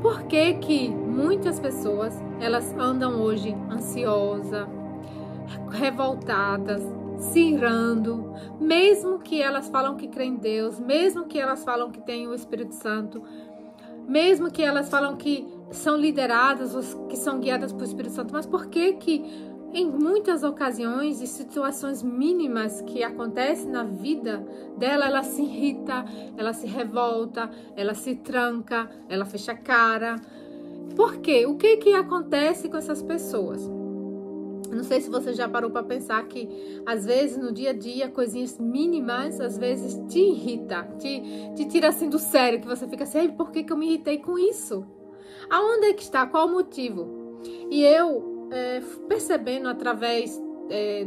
por que que muitas pessoas, elas andam hoje ansiosas, revoltadas, se irando, mesmo que elas falam que creem em Deus, mesmo que elas falam que têm o Espírito Santo, mesmo que elas falam que são lideradas, que são guiadas pelo Espírito Santo, mas por que que em muitas ocasiões e situações mínimas que acontecem na vida dela, ela se irrita, ela se revolta, ela se tranca, ela fecha a cara? Por quê? O que que acontece com essas pessoas? Não sei se você já parou para pensar que às vezes no dia a dia coisinhas mínimas às vezes te irrita, te tira assim do sério, que você fica assim, por que que eu me irritei com isso? Aonde é que está? Qual o motivo? E eu percebendo através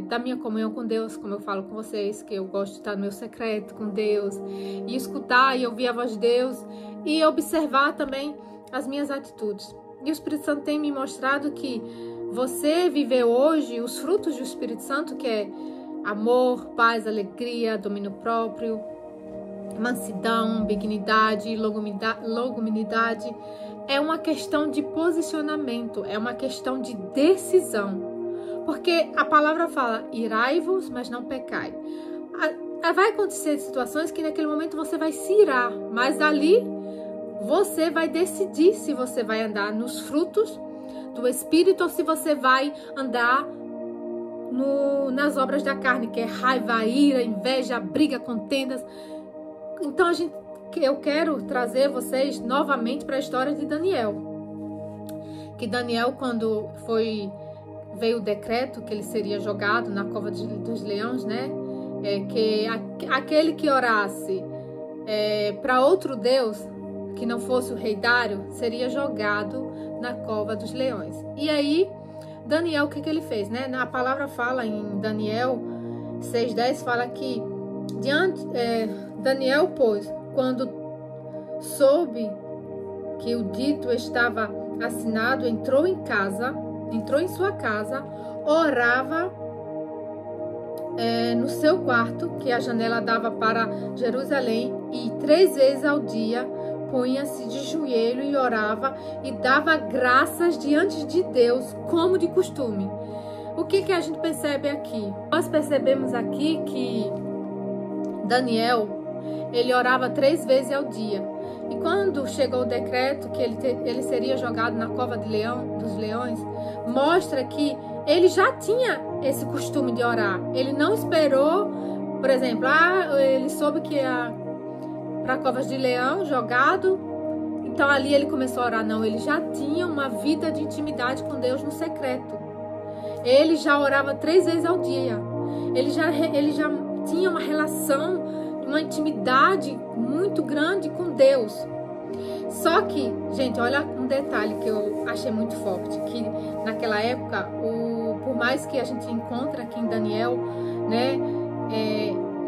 da minha comunhão com Deus, como eu falo com vocês, que eu gosto de estar no meu secreto com Deus e escutar e ouvir a voz de Deus e observar também as minhas atitudes. E o Espírito Santo tem me mostrado que você viver hoje os frutos do Espírito Santo, que é amor, paz, alegria, domínio próprio, mansidão, benignidade, longanimidade, é uma questão de posicionamento, é uma questão de decisão. Porque a palavra fala, irai-vos, mas não pecai. Vai acontecer situações que naquele momento você vai se irar, mas ali você vai decidir se você vai andar nos frutos do Espírito ou se você vai andar nas obras da carne, que é raiva, ira, inveja, briga, contendas. Então eu quero trazer vocês novamente para a história de Daniel. Que Daniel, quando veio o decreto que ele seria jogado na cova dos leões, né? Que aquele que orasse para outro Deus, que não fosse o rei Dário, seria jogado na cova dos leões. E aí, Daniel, o que ele fez, né? A palavra fala em Daniel 6:10, fala que Daniel, pois, quando soube que o dito estava assinado, entrou em sua casa, orava no seu quarto, que a janela dava para Jerusalém, e 3 vezes ao dia punha-se de joelho e orava e dava graças diante de Deus, como de costume. O que a gente percebe aqui? Nós percebemos aqui que Daniel, ele orava 3 vezes ao dia. E quando chegou o decreto que ele seria jogado na cova dos leões, mostra que ele já tinha esse costume de orar. Ele não esperou, por exemplo, ele soube que ia para covas de leão, jogado, então ali ele começou a orar. Não, ele já tinha uma vida de intimidade com Deus no secreto. Ele já orava 3 vezes ao dia. Ele já tinha uma relação, uma intimidade muito grande com Deus. Só que, gente, olha um detalhe que eu achei muito forte, que naquela época, por mais que a gente encontra aqui em Daniel, né,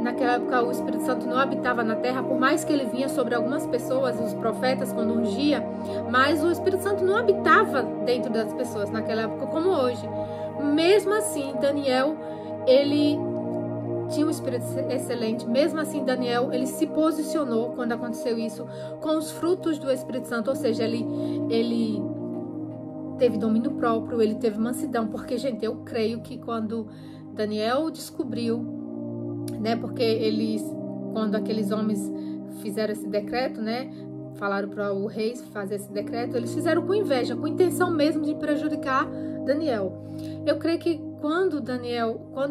naquela época o Espírito Santo não habitava na terra, por mais que ele vinha sobre algumas pessoas, os profetas, quando ungia, mas o Espírito Santo não habitava dentro das pessoas naquela época como hoje. Mesmo assim, Daniel, ele tinha um espírito excelente. Mesmo assim, Daniel, ele se posicionou quando aconteceu isso com os frutos do Espírito Santo, ou seja, ele teve domínio próprio, ele teve mansidão, porque, gente, eu creio que quando Daniel descobriu, né, porque quando aqueles homens fizeram esse decreto, né, falaram para o rei fazer esse decreto, eles fizeram com inveja, com intenção mesmo de prejudicar Daniel. Eu creio que quando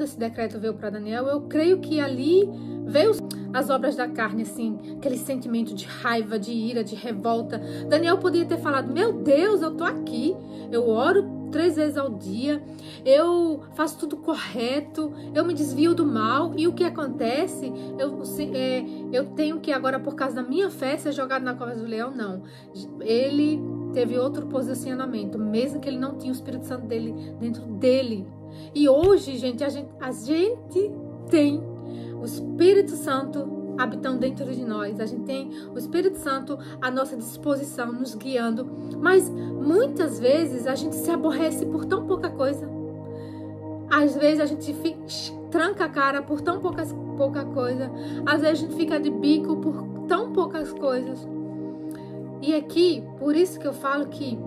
esse decreto veio para Daniel, eu creio que ali veio as obras da carne, assim, aquele sentimento de raiva, de ira, de revolta. Daniel poderia ter falado, meu Deus, eu tô aqui, eu oro 3 vezes ao dia, eu faço tudo correto, eu me desvio do mal, e o que acontece? Eu tenho que agora, por causa da minha fé, ser jogado na cova do leão? Não. Ele teve outro posicionamento, mesmo que ele não tinha o Espírito Santo dentro dele. E hoje, gente, a gente tem o Espírito Santo habitando dentro de nós. A gente tem o Espírito Santo à nossa disposição, nos guiando. Mas muitas vezes a gente se aborrece por tão pouca coisa. Às vezes a gente tranca a cara por tão pouca coisa. Às vezes a gente fica de bico por tão poucas coisas. E aqui, por isso que eu falo que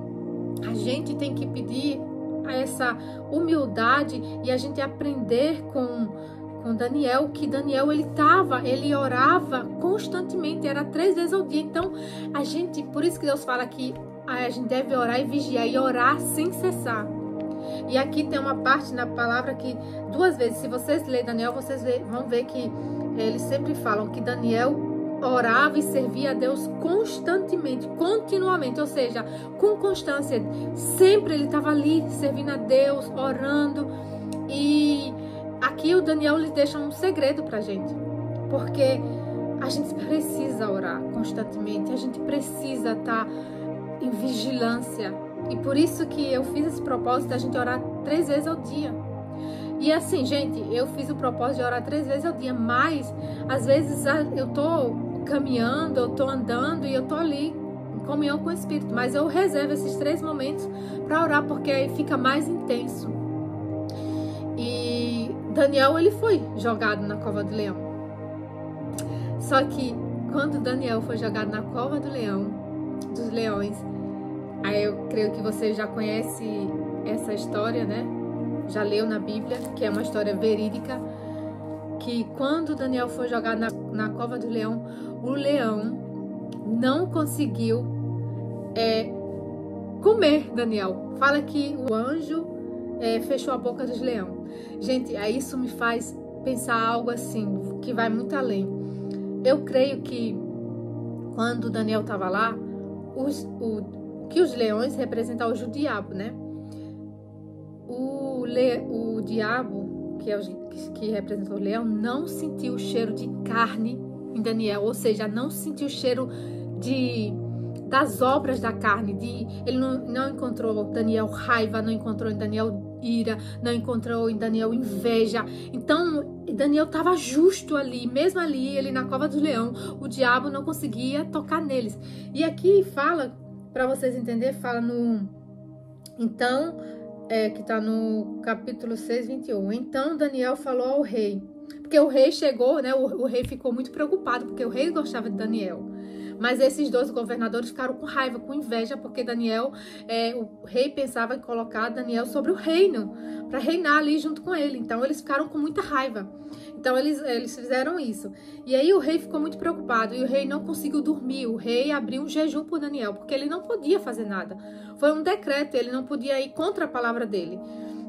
a gente tem que pedir essa humildade e a gente aprender com Daniel, que Daniel ele orava constantemente, era 3 vezes ao dia. Então, por isso que Deus fala que a gente deve orar e vigiar e orar sem cessar. E aqui tem uma parte na palavra que 2 vezes, se vocês lerem Daniel, vocês vão ver que eles sempre falam que Daniel orava e servia a Deus constantemente, continuamente, ou seja, com constância. Sempre ele estava ali servindo a Deus, orando. E aqui o Daniel lhe deixa um segredo pra gente, porque a gente precisa orar constantemente, a gente precisa estar em vigilância. E por isso que eu fiz esse propósito da gente orar 3 vezes ao dia. E assim, gente, eu fiz o propósito de orar 3 vezes ao dia, mas às vezes eu tô caminhando, eu tô andando e eu tô ali em comunhão com o Espírito, mas eu reservo esses 3 momentos para orar, porque aí fica mais intenso. E Daniel, ele foi jogado na cova do leão. Só que quando Daniel foi jogado na cova dos leões, aí eu creio que você já conhece essa história, né? Já leu na Bíblia, que é uma história verídica, que quando Daniel foi jogado na cova do leão, o leão não conseguiu comer Daniel. Fala que o anjo fechou a boca dos leões. Gente, isso me faz pensar algo assim, que vai muito além. Eu creio que quando Daniel estava lá, os leões representam hoje o diabo, né? O diabo, que representa o leão, não sentiu o cheiro de carne em Daniel, ou seja, não sentiu o cheiro das obras da carne. Ele não encontrou Daniel raiva, não encontrou em Daniel ira, não encontrou em Daniel inveja. Então Daniel estava justo ali, mesmo ali, ele na cova do leão, o diabo não conseguia tocar neles. E aqui fala, para vocês entenderem, fala que está no capítulo 6, 21. Então Daniel falou ao rei, porque o rei chegou, né? O rei ficou muito preocupado, porque o rei gostava de Daniel. Mas esses 2 governadores ficaram com raiva, com inveja, porque o rei pensava em colocar Daniel sobre o reino, para reinar ali junto com ele. Então eles ficaram com muita raiva. Então eles fizeram isso. E aí o rei ficou muito preocupado e o rei não conseguiu dormir. O rei abriu um jejum por Daniel, porque ele não podia fazer nada. Foi um decreto, ele não podia ir contra a palavra dele.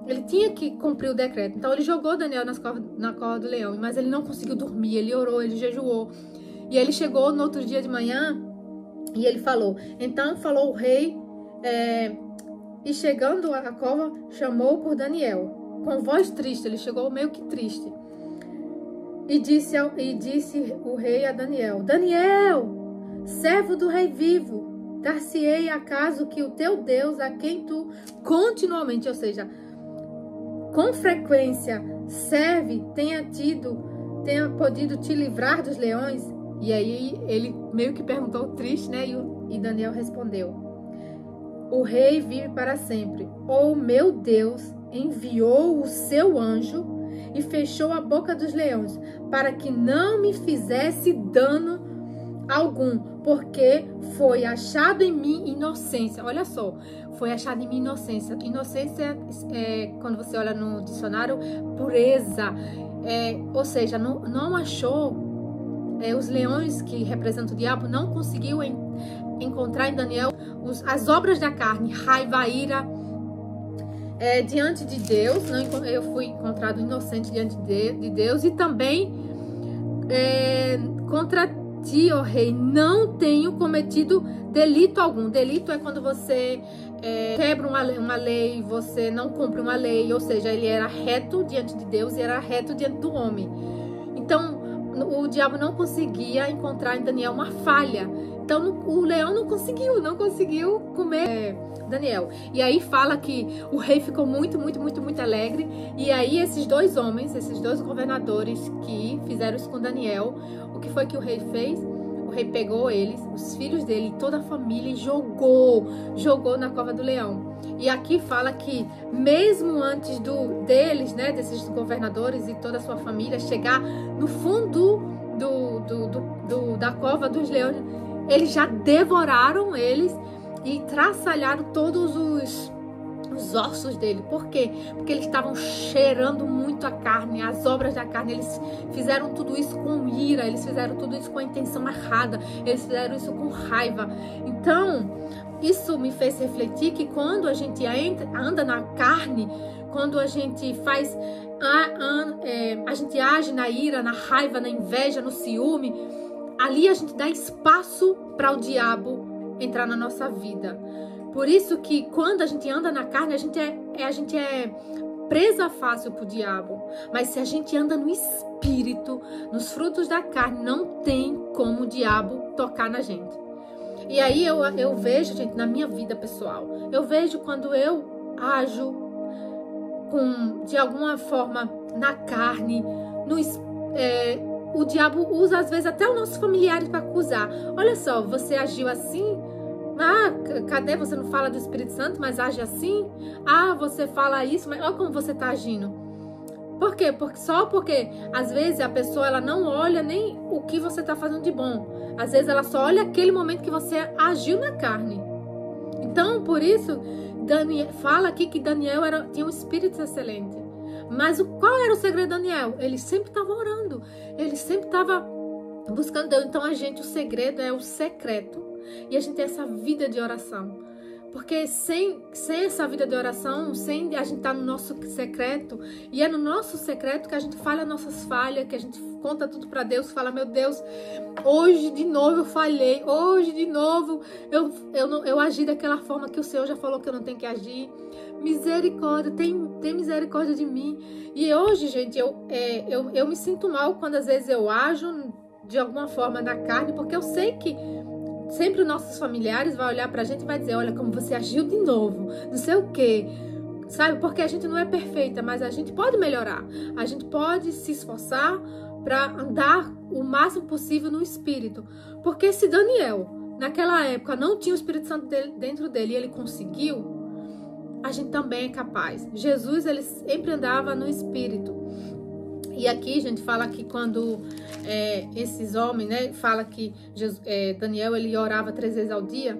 Ele tinha que cumprir o decreto. Então ele jogou Daniel na cova do leão, mas ele não conseguiu dormir. Ele orou, ele jejuou. E ele chegou no outro dia de manhã e ele falou. Então falou o rei, e chegando à cova, chamou por Daniel. Com voz triste, ele chegou meio que triste. E disse o rei a Daniel: Daniel, servo do rei vivo, dar-se-ei acaso que o teu Deus, a quem tu continuamente, ou seja, com frequência serve, tenha podido te livrar dos leões? E aí ele meio que perguntou triste, né? E Daniel respondeu: o rei vive para sempre. O meu Deus enviou o seu anjo e fechou a boca dos leões, para que não me fizesse dano algum, porque foi achado em mim inocência. Olha só, foi achado em mim inocência. Inocência quando você olha no dicionário, pureza. Ou seja, não achou. Os leões, que representam o diabo, não conseguiu encontrar em Daniel as obras da carne, raiva, ira, diante de Deus. Eu fui encontrado inocente diante de Deus. E também contra ti, ó rei, não tenho cometido delito algum. Delito é quando você quebra uma lei, você não cumpre uma lei. Ou seja, ele era reto diante de Deus e era reto diante do homem. Então o diabo não conseguia encontrar em Daniel uma falha. Então o leão não conseguiu comer Daniel. E aí fala que o rei ficou muito, muito, muito, muito alegre. E aí esses 2 homens, esses 2 governadores que fizeram isso com Daniel, o que foi que o rei fez? O rei pegou eles, os filhos dele e toda a família e jogou na cova do leão. E aqui fala que mesmo antes deles, né, desses governadores e toda a sua família chegar no fundo da cova dos leões, eles já devoraram eles e traçalharam todos os ossos dele. Por quê? Porque eles estavam cheirando muito a carne, as obras da carne. Eles fizeram tudo isso com ira, eles fizeram tudo isso com a intenção errada, eles fizeram isso com raiva. Então, isso me fez refletir que quando a gente anda na carne, quando a gente faz, a gente age na ira, na raiva, na inveja, no ciúme, ali a gente dá espaço para o diabo entrar na nossa vida. Por isso que quando a gente anda na carne, a gente é presa fácil pro diabo. Mas se a gente anda no espírito, nos frutos da carne, não tem como o diabo tocar na gente. E aí eu vejo, gente, na minha vida pessoal, eu vejo quando eu ajo de alguma forma na carne, o diabo usa às vezes até os nossos familiares para acusar. Olha só, você agiu assim? Cadê? Você não fala do Espírito Santo, mas age assim? Você fala isso, mas olha como você está agindo. Por quê? Só porque às vezes a pessoa ela não olha nem o que você está fazendo de bom. Às vezes ela só olha aquele momento que você agiu na carne. Então, por isso, Daniel fala aqui que Daniel tinha um espírito excelente. Mas qual era o segredo de Daniel? Ele sempre estava orando. Ele sempre estava buscando Deus. Então, o segredo é o secreto. E a gente tem essa vida de oração. Porque sem essa vida de oração, sem a gente estar no nosso secreto, e é no nosso secreto que a gente fala nossas falhas, que a gente conta tudo para Deus, fala, meu Deus, hoje de novo eu falhei, hoje de novo eu agi daquela forma que o Senhor já falou que eu não tenho que agir. Misericórdia, tem misericórdia de mim. E hoje, gente, eu me sinto mal quando às vezes eu ajo de alguma forma na carne, porque eu sei que sempre os nossos familiares vão olhar pra gente e vai dizer, olha como você agiu de novo, não sei o quê, sabe? Porque a gente não é perfeita, mas a gente pode melhorar. A gente pode se esforçar para andar o máximo possível no Espírito. Porque se Daniel, naquela época, não tinha o Espírito Santo dentro dele e ele conseguiu, a gente também é capaz. Jesus, ele sempre andava no Espírito. E aqui, gente, fala que quando esses homens, né, fala que Daniel, ele orava 3 vezes ao dia,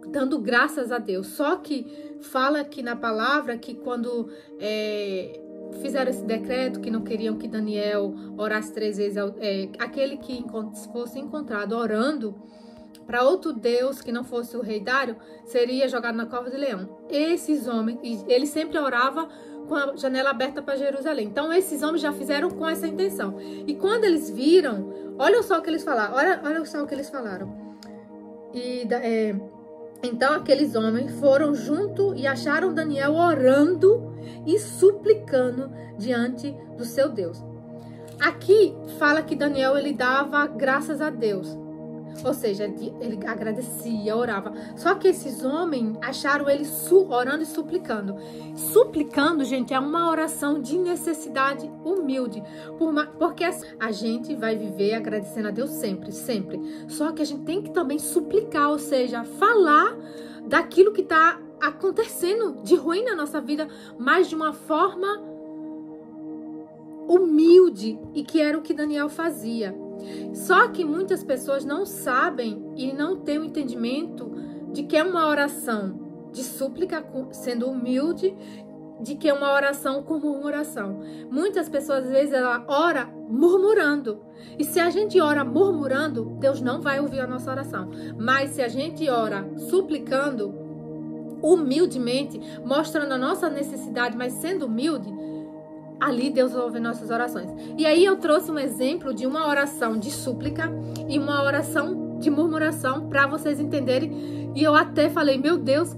dando graças a Deus. Só que fala aqui na palavra que quando fizeram esse decreto, que não queriam que Daniel orasse 3 vezes, aquele que fosse encontrado orando para outro Deus que não fosse o rei Dário, seria jogado na cova de leão. Esses homens, ele sempre orava com a janela aberta para Jerusalém. Então, esses homens já fizeram com essa intenção. E quando eles viram, olha só o que eles falaram. Olha só o que eles falaram. Então, aqueles homens foram junto e acharam Daniel orando e suplicando diante do seu Deus. Aqui fala que Daniel, ele dava graças a Deus. Ou seja, ele agradecia, orava. Só que esses homens acharam ele orando e suplicando. Suplicando, gente, é uma oração de necessidade humilde. Porque a gente vai viver agradecendo a Deus sempre, sempre. Só que a gente tem que também suplicar, ou seja, falar daquilo que está acontecendo de ruim na nossa vida, mas de uma forma humilde, e que era o que Daniel fazia. Só que muitas pessoas não sabem e não têm o entendimento de que é uma oração de súplica sendo humilde, de que é uma oração com murmuração. Muitas pessoas, às vezes, ela ora murmurando. E se a gente ora murmurando, Deus não vai ouvir a nossa oração. Mas se a gente ora suplicando, humildemente, mostrando a nossa necessidade, mas sendo humilde, ali Deus ouve nossas orações. E aí eu trouxe um exemplo de uma oração de súplica e uma oração de murmuração para vocês entenderem. E eu até falei, meu Deus,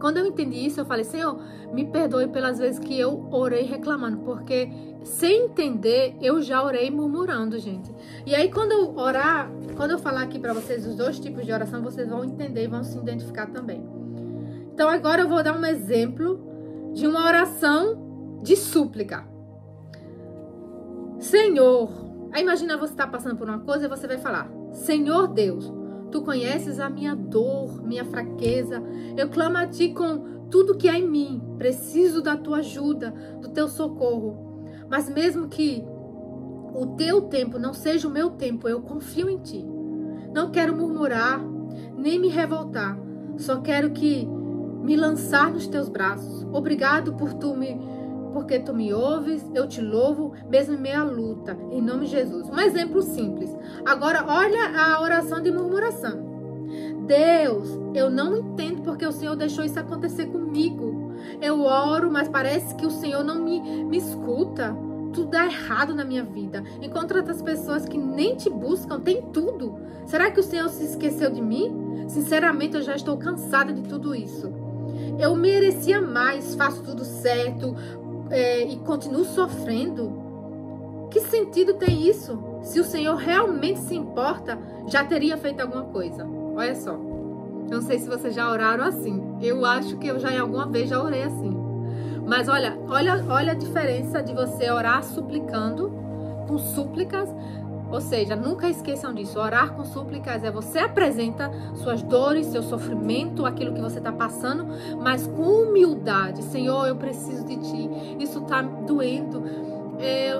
quando eu entendi isso, eu falei, Senhor, me perdoe pelas vezes que eu orei reclamando, porque sem entender, eu já orei murmurando, gente. E aí quando eu falar aqui para vocês os 2 tipos de oração, vocês vão entender e vão se identificar também. Então agora eu vou dar um exemplo de uma oração de súplica. Senhor, aí imagina você estar passando por uma coisa e você vai falar, Senhor Deus, Tu conheces a minha dor, minha fraqueza, eu clamo a Ti com tudo que há em mim, preciso da Tua ajuda, do Teu socorro, mas mesmo que o Teu tempo não seja o meu tempo, eu confio em Ti. Não quero murmurar, nem me revoltar. Só quero que me lançar nos teus braços. Obrigado porque tu me ouves, eu te louvo, mesmo em meia luta, em nome de Jesus. Um exemplo simples. Agora, olha a oração de murmuração. Deus, eu não entendo porque o Senhor deixou isso acontecer comigo. Eu oro, mas parece que o Senhor não me escuta. Tudo dá errado na minha vida. Enquanto outras pessoas que nem te buscam, tem tudo. Será que o Senhor se esqueceu de mim? Sinceramente, eu já estou cansada de tudo isso. Eu merecia mais, faço tudo certo e continuo sofrendo. Que sentido tem isso? Se o Senhor realmente se importa, já teria feito alguma coisa. Olha só. Não sei se vocês já oraram assim. Eu acho que eu já alguma vez já orei assim. Mas olha a diferença de você orar suplicando, com súplicas. Ou seja, nunca esqueçam disso. Orar com súplicas é você apresenta suas dores, seu sofrimento, aquilo que você está passando, mas com humildade. Senhor, eu preciso de Ti. Isso está doendo.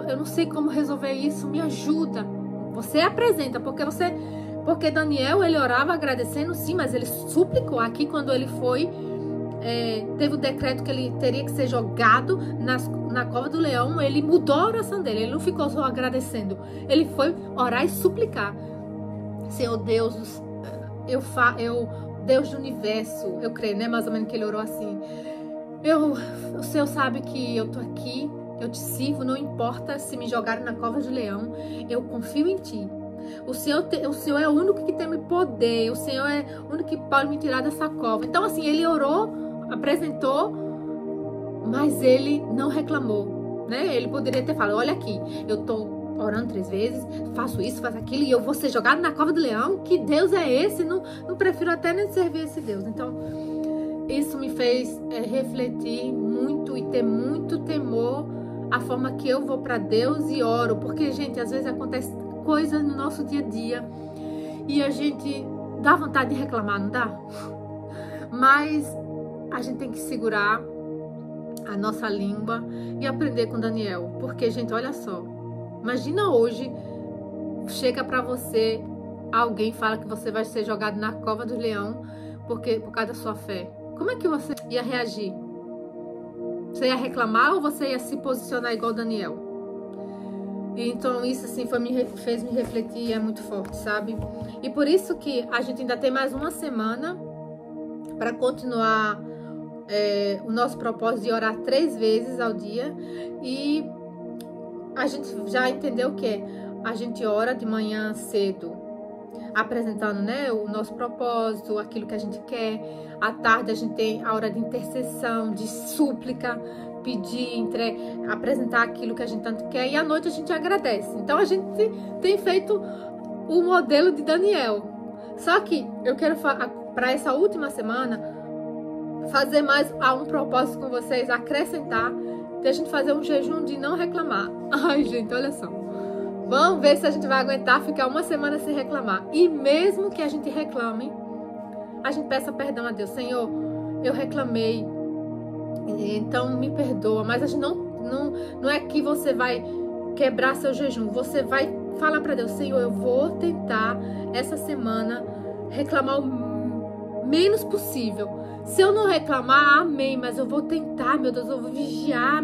Eu não sei como resolver isso. Me ajuda. Você apresenta, porque Daniel, ele orava agradecendo, sim, mas ele suplicou. Aqui, quando ele foi, teve o decreto que ele teria que ser jogado na cova do leão, ele mudou a oração dele. Ele não ficou só agradecendo. Ele foi orar e suplicar. Senhor Deus, Deus do universo, eu creio, né? Mais ou menos que ele orou assim. O Senhor sabe que eu tô aqui, eu te sirvo, não importa se me jogarem na cova do leão, eu confio em Ti. O Senhor é o único que tem poder, o Senhor é o único que pode me tirar dessa cova. Então assim, ele orou, apresentou, mas ele não reclamou, né? Ele poderia ter falado, olha aqui, eu tô orando 3 vezes, faço isso, faço aquilo, e eu vou ser jogado na cova do leão. Que Deus é esse? Não prefiro até nem servir esse Deus. Então, isso me fez refletir muito e ter muito temor a forma que eu vou para Deus e oro. Porque, gente, às vezes acontece coisas no nosso dia a dia e a gente dá vontade de reclamar, não dá? Mas a gente tem que segurar a nossa língua e aprender com Daniel. Porque, gente, olha só, imagina hoje, chega pra você, alguém fala que você vai ser jogado na cova do leão por causa da sua fé. Como é que você ia reagir? Você ia reclamar ou você ia se posicionar igual Daniel? Então isso assim fez me refletir, é muito forte, sabe? E por isso que a gente ainda tem mais uma semana para continuar o nosso propósito de orar 3 vezes ao dia. E a gente já entendeu o que a gente ora de manhã cedo, apresentando, né, o nosso propósito, aquilo que a gente quer. À tarde a gente tem a hora de intercessão, de súplica, pedir, apresentar aquilo que a gente tanto quer. E à noite a gente agradece. Então a gente tem feito o modelo de Daniel. Só que eu quero, para essa última semana, fazer mais um propósito com vocês, acrescentar, de a gente fazer um jejum de não reclamar. Ai, gente, olha só. Vamos ver se a gente vai aguentar ficar uma semana sem reclamar. E mesmo que a gente reclame, a gente peça perdão a Deus. Senhor, eu reclamei, então me perdoa. Mas a gente não é que você vai quebrar seu jejum. Você vai falar para Deus, Senhor, eu vou tentar essa semana reclamar o menos possível. Se eu não reclamar, amém, mas eu vou tentar, meu Deus, eu vou vigiar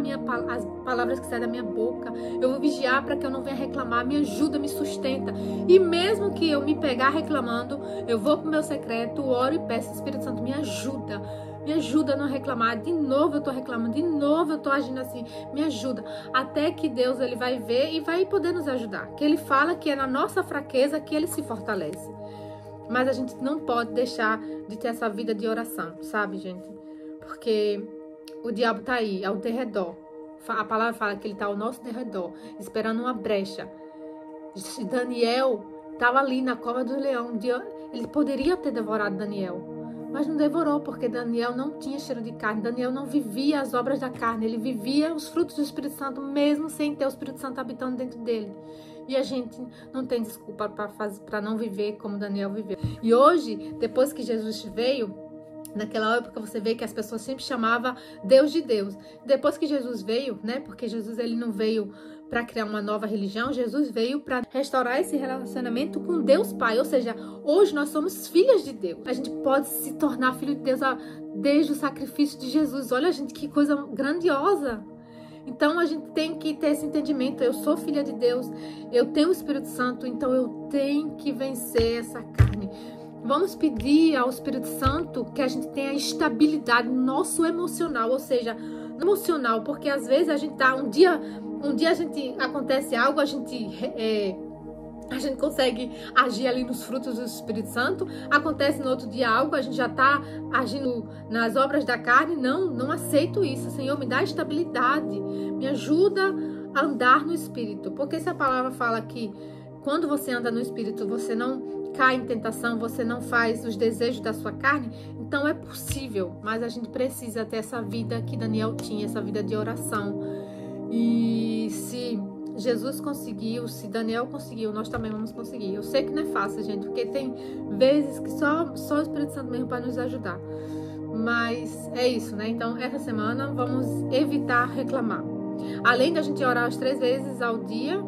as palavras que saem da minha boca, eu vou vigiar para que eu não venha reclamar, me ajuda, me sustenta. E mesmo que eu me pegar reclamando, eu vou pro meu secreto, oro e peço, Espírito Santo, me ajuda a não reclamar. De novo eu tô reclamando, de novo eu tô agindo assim, me ajuda. Até que Deus, ele vai ver e vai poder nos ajudar. Que ele fala que é na nossa fraqueza que ele se fortalece. Mas a gente não pode deixar de ter essa vida de oração, sabe, gente? Porque o diabo tá aí, ao derredor. A palavra fala que ele tá ao nosso derredor, esperando uma brecha. Daniel estava ali na cova do leão. Ele poderia ter devorado Daniel, mas não devorou, porque Daniel não tinha cheiro de carne. Daniel não vivia as obras da carne. Ele vivia os frutos do Espírito Santo, mesmo sem ter o Espírito Santo habitando dentro dele. E a gente não tem desculpa para não viver como Daniel viveu. E hoje, depois que Jesus veio, Naquela época você vê que as pessoas sempre chamavam Deus de Deus. Depois que Jesus veio, né? Porque Jesus ele não veio para criar uma nova religião, Jesus veio para restaurar esse relacionamento com Deus Pai. Ou seja, hoje nós somos filhas de Deus. A gente pode se tornar filho de Deus desde o sacrifício de Jesus. Olha, gente, que coisa grandiosa. Então a gente tem que ter esse entendimento. Eu sou filha de Deus, eu tenho o Espírito Santo, então eu tenho que vencer essa carne. Vamos pedir ao Espírito Santo que a gente tenha estabilidade no nosso emocional, ou seja, emocional, porque às vezes a gente tá um dia a gente acontece algo, a gente consegue agir ali nos frutos do Espírito Santo, acontece no outro dia algo, a gente já tá agindo nas obras da carne. Não aceito isso. Senhor, me dá estabilidade, me ajuda a andar no Espírito, porque se a palavra fala que quando você anda no Espírito, você não cai em tentação, você não faz os desejos da sua carne, então é possível, mas a gente precisa ter essa vida que Daniel tinha, essa vida de oração. E se Jesus conseguiu, se Daniel conseguiu, nós também vamos conseguir. Eu sei que não é fácil, gente, porque tem vezes que só o Espírito Santo mesmo para nos ajudar. Mas é isso, né? Então, essa semana vamos evitar reclamar. Além da gente orar as 3 vezes ao dia,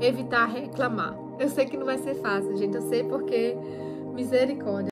evitar reclamar. Eu sei que não vai ser fácil, gente. Eu sei porque misericórdia.